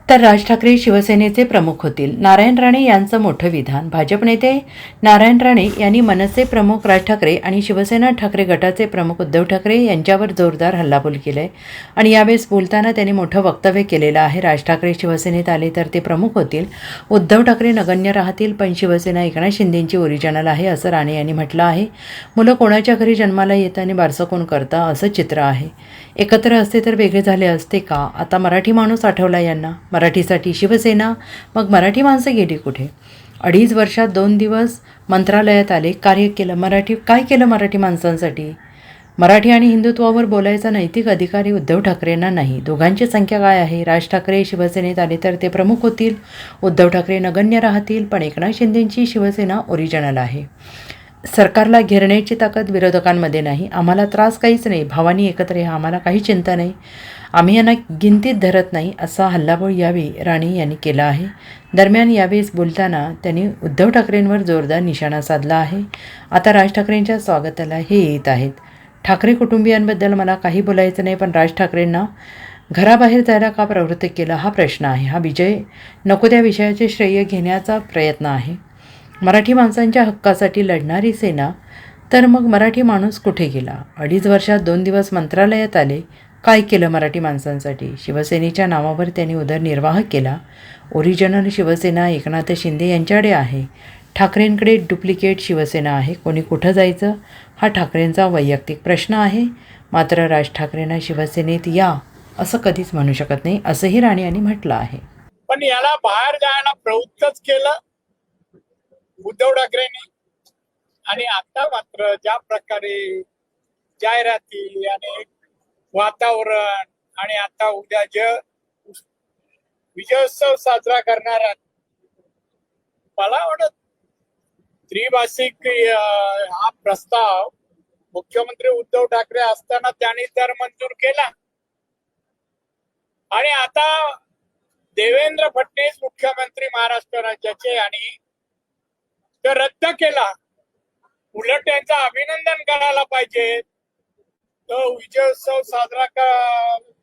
तर राज ठाकरे शिवसेनेचे प्रमुख होतील. नारायण राणे यांचं मोठं विधान. भाजप नेते नारायण राणे यांनी मनसे प्रमुख राज ठाकरे आणि शिवसेना ठाकरे गटाचे प्रमुख उद्धव ठाकरे यांच्यावर जोरदार हल्लाबोल केलाय आणि यावेळेस बोलताना त्यांनी मोठं वक्तव्य केलेलं आहे. राज ठाकरे शिवसेनेत आले तर ते प्रमुख होतील, उद्धव ठाकरे नगण्य राहतील, पण शिवसेना एकनाथ शिंदेंची ओरिजिनल आहे असं राणे यांनी म्हटलं आहे. मुलं कोणाच्या घरी जन्माला येतं आणि बारसं कोण करतं असं चित्र आहे. एकत्र असते तर वेगळे झाले असते का? आता मराठी माणूस आठवला यांना. मराठीसाठी शिवसेना, मग मराठी माणसं गेली कुठे? 2.5 वर्षात 2 दिवस मंत्रालयात आले, कार्य केलं. काय केलं मराठी माणसांसाठी? मराठी आणि हिंदुत्वावर बोलायचा नैतिक अधिकारी उद्धव ठाकरेंना नाही. दोघांची संख्या काय आहे? राज ठाकरे शिवसेनेत आले तर ते प्रमुख होतील, उद्धव ठाकरे नगण्य राहतील, पण एकनाथ शिंदेंची शिवसेना ओरिजिनल आहे. सरकारला घेरण्याची ताकद विरोधकांमध्ये नाही. आम्हाला त्रास काहीच नाही, भावानी एकत्र या, आम्हाला काही चिंता नाही, आम्ही यांना गिनतीत धरत नाही, असा हल्लाबोल यावेळी राणे यांनी केला आहे. दरम्यान यावेळेस बोलताना त्यांनी उद्धव ठाकरेंवर जोरदार निशाणा साधला आहे. आता राज ठाकरेंच्या स्वागताला हे येत आहेत. ठाकरे कुटुंबियांबद्दल मला काही बोलायचं नाही, पण राज ठाकरेंना घराबाहेर जायला का प्रवृत्त केलं हा प्रश्न आहे. हा विजय नको त्या विषयाचे श्रेय घेण्याचा प्रयत्न आहे. मराठी माणसांच्या हक्कासाठी लढणारी सेना, तर मग मराठी माणूस कुठे गेला? 2.5 वर्षात 2 दिवस मंत्रालयात आले, काय केलं मराठी माणसांसाठी? शिवसेनेच्या नावावर त्यांनी उदरनिर्वाह केला. ओरिजिनल शिवसेना एकनाथ शिंदे यांच्याकडे आहे, ठाकरेंकडे डुप्लिकेट शिवसेना आहे. कोणी कुठं जायचं हा ठाकरेंचा वैयक्तिक प्रश्न आहे. मात्र राज ठाकरेंना शिवसेनेत या असं कधीच म्हणू शकत नाही, असंही राणे यांनी म्हटलं आहे. पण याला बाहेर जायला प्रवृत्तच केलं उद्धव ठाकरेंनी. आणि आता मात्र ज्या प्रकारे जाहिराती आणि वातावरण आणि आता उद्या जे विजयोत्सव साजरा करणार आहेत, मला वाटत त्रिभाषिक हा प्रस्ताव मुख्यमंत्री उद्धव ठाकरे असताना त्यांनी तर मंजूर केला आणि आता देवेंद्र फडणवीस मुख्यमंत्री महाराष्ट्र राज्याचे आणि तो रद्द केला. उलट त्यांचं अभिनंदन करायला पाहिजे. तो विजयोत्सव साजरा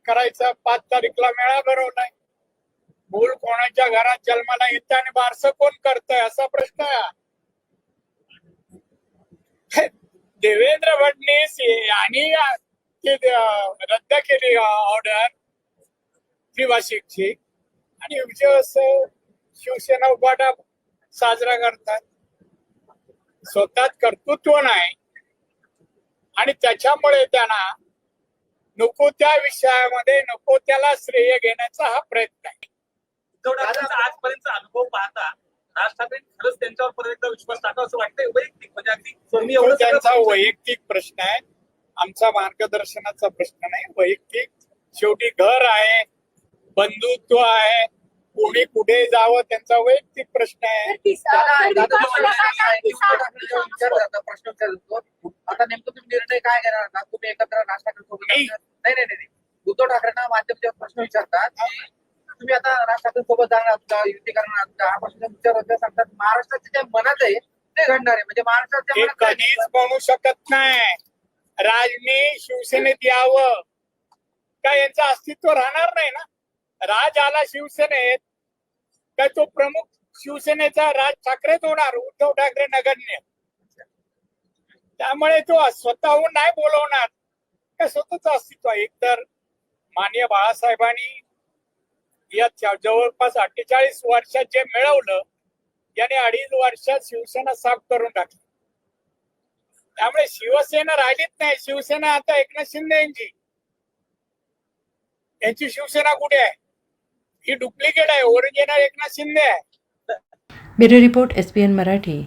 करायचा 5 तारीखला मेळा भरवलाय. मूल कोणाच्या घरात जन्माला येतं आणि बारसं कोण करतंय असा प्रश्न आहे. देवेंद्र फडणवीस यांनी रद्द केली ऑर्डर त्रिभाषिकची आणि विजयोत्सव शिवसेना उभाटा साजरा करतात. स्वतःच कर्तृत्व नाही आणि त्याच्यामुळे त्यांना नको त्या विषयामध्ये नको त्याला श्रेय घेण्याचा हा प्रयत्न आहे. आजपर्यंतचा अनुभव पाहता राज ठाकरे खरंच त्यांच्यावर परत एकदा विश्वास टाकावा असं वाटतंय वैयक्तिक, म्हणजे अगदी त्यांचा वैयक्तिक प्रश्न आहे, आमचा मार्गदर्शनाचा प्रश्न नाही. वैयक्तिक शेवटी घर आहे, बंधुत्व आहे, कोणी कुठे जावं त्यांचा वैयक्तिक प्रश्न आहे. आता नेमकं तुम्ही निर्णय काय घेणार का? तुम्ही एकत्र राज ठाकरे सोबत? नाही, उद्धव ठाकरेंना माध्यमाचे प्रश्न विचारतात, तुम्ही आता राज ठाकरे सोबत जाणार का, युती करणार का? हा प्रश्न विचारत सांगतात महाराष्ट्राच्या ज्या मनात आहे ते घडणार आहे, म्हणजे महाराष्ट्राच्या मनात कधीच म्हणू शकत नाही राजने शिवसेनेत यावं का, यांचं अस्तित्व राहणार नाही ना. राज आला शिवसेनेत काय तो प्रमुख शिवसेनेचा राज ठाकरेच होणार, उद्धव ठाकरे नगण्य. त्यामुळे तो स्वतःहून नाही बोलवणार काय, स्वतःच अस्तित्व. एकतर माननीय बाळासाहेबांनी या जवळपास 48 वर्षात जे मिळवलं याने 2.5 वर्षात शिवसेना साफ करून टाकली. त्यामुळे शिवसेना राहिलीच नाही. शिवसेना आता एकनाथ शिंदे यांची शिवसेना कुठे आहे? ही डुप्लिकेट आहे, ओरिजिनल एकनाथ शिंदे आहे. Bureau report, SBN Marathi.